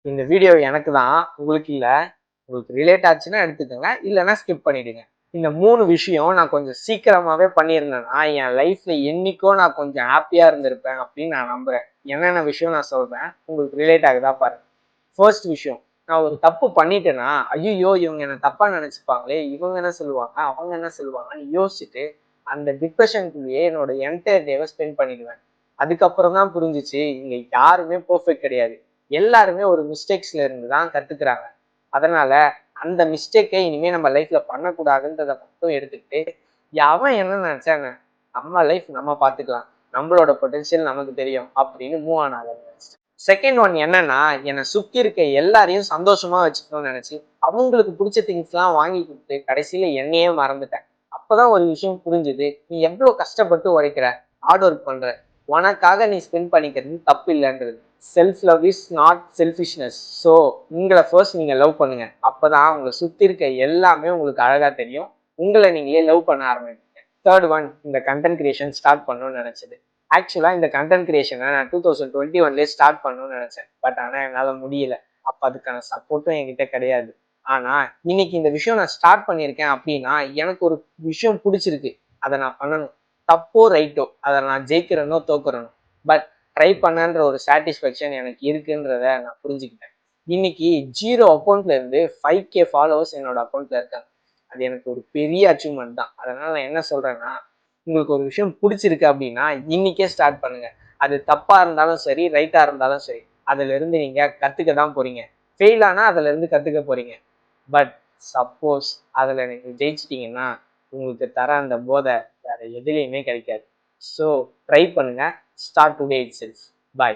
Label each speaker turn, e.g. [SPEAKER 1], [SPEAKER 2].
[SPEAKER 1] இந்த வீடியோ எனக்கு தான், உங்களுக்கு இல்லை. உங்களுக்கு ரிலேட் ஆச்சுன்னா எடுத்துக்கோங்க, இல்லைன்னா ஸ்கிப் பண்ணிடுங்க. இந்த 3 விஷயம் நான் கொஞ்சம் சீக்கிரமாகவே பண்ணியிருந்தேன்னா என் லைஃப்ல என்னைக்கோ நான் கொஞ்சம் ஹாப்பியாக இருந்திருப்பேன் அப்படின்னு நான் நம்புகிறேன். என்னென்ன விஷயம் நான் சொல்கிறேன், உங்களுக்கு ரிலேட் ஆகுதா பாருங்க. ஃபர்ஸ்ட் விஷயம், நான் ஒரு தப்பு பண்ணிட்டேன்னா ஐயோ இவங்க என்ன தப்பாக நினச்சிப்பாங்களே, இவங்க என்ன சொல்லுவாங்க, அவங்க என்ன சொல்லுவாங்கன்னு யோசிச்சுட்டு அந்த டிப்ரெஷனுக்குள்ளேயே என்னோட என்டையர் டேவை ஸ்பெண்ட் பண்ணிடுவேன். அதுக்கப்புறம் தான் புரிஞ்சிச்சு, இங்கே யாருமே பர்ஃபெக்ட் கிடையாது. எல்லாருமே ஒரு மிஸ்டேக்ஸ்ல இருந்து தான் கத்துக்கிறாங்க. அதனால அந்த மிஸ்டேக்கை இனிமே நம்ம லைஃப்ல பண்ணக்கூடாதுன்றத மட்டும் எடுத்துக்கிட்டு அவன் என்ன நினைச்சாங்க, நம்ம லைஃப் நம்ம பார்த்துக்கலாம், நம்மளோட பொட்டன்ஷியல் நமக்கு தெரியும் அப்படின்னு மூவ் ஆன் ஆக நினைச்சிட்டேன். செகண்ட் ஒன் என்னன்னா, என்னை சுத்தி இருக்க எல்லாரையும் சந்தோஷமா வச்சுக்கணும்னு நினைச்சு அவங்களுக்கு பிடிச்ச திங்ஸ் எல்லாம் வாங்கி கொடுத்து கடைசியில என்னையே மறந்துட்டேன். அப்பதான் ஒரு விஷயம் புரிஞ்சுது, நீ எவ்வளவு கஷ்டப்பட்டு உழைக்கிற, ஹார்ட் ஒர்க் பண்ற, உனக்காக நீ ஸ்பெண்ட் பண்ணிக்கிறது தப்பு இல்லைன்றது. Self love is not selfishness. So உங்களை ஃபர்ஸ்ட் நீங்கள் லவ் பண்ணுங்க. அப்போதான் உங்களை சுற்றி இருக்க எல்லாமே உங்களுக்கு அழகாக தெரியும். உங்களை நீங்களே லவ் பண்ண ஆரம்பிப்பீங்க. தேர்ட் ஒன், இந்த கண்டென்ட் கிரியேஷன் ஸ்டார்ட் பண்ணணும்னு நினச்சது. ஆக்சுவலாக இந்த கண்டென்ட் கிரியேஷனை நான் 2021 ஸ்டார்ட் பண்ணணும்னு நினச்சேன். பட் ஆனால் என்னால் முடியல. அப்போ அதுக்கான சப்போர்ட்டும் என்கிட்ட கிடையாது. ஆனால் இன்னைக்கு இந்த விஷயம் நான் ஸ்டார்ட் பண்ணியிருக்கேன் அப்படின்னா எனக்கு ஒரு விஷயம் பிடிச்சிருக்கு, அதை நான் பண்ணணும். தப்போ ரைட்டோ, அதை நான் ஜெயிக்கிறேனோ தோக்குறேனோ, பட் ட்ரை பண்ணன்ற ஒரு சாட்டிஸ்ஃபேக்ஷன் எனக்கு இருக்குன்றத நான் புரிஞ்சுக்கிட்டேன். இன்னைக்கு 0 அக்கௌண்ட்ல இருந்து 5K ஃபாலோவர்ஸ் என்னோட அக்கௌண்ட்ல இருக்காங்க. அது எனக்கு ஒரு பெரிய அச்சீவ்மெண்ட் தான். அதனால நான் என்ன சொல்றேன்னா, உங்களுக்கு ஒரு விஷயம் பிடிச்சிருக்கு அப்படின்னா இன்னைக்கே ஸ்டார்ட் பண்ணுங்க. அது தப்பா இருந்தாலும் சரி, ரைட்டா இருந்தாலும் சரி, அதுல இருந்து நீங்க கத்துக்க தான் போறீங்க. ஃபெயில் ஆனா அதுல இருந்து கத்துக்க போறீங்க. பட் சப்போஸ் அதுல நீங்க ஜெயிச்சிட்டீங்கன்னா உங்களுக்கு தர அந்த போதை வேற எதுலையுமே கிடைக்காது. ஸோ ட்ரை பண்ணுங்க. Start today itself. பாய்.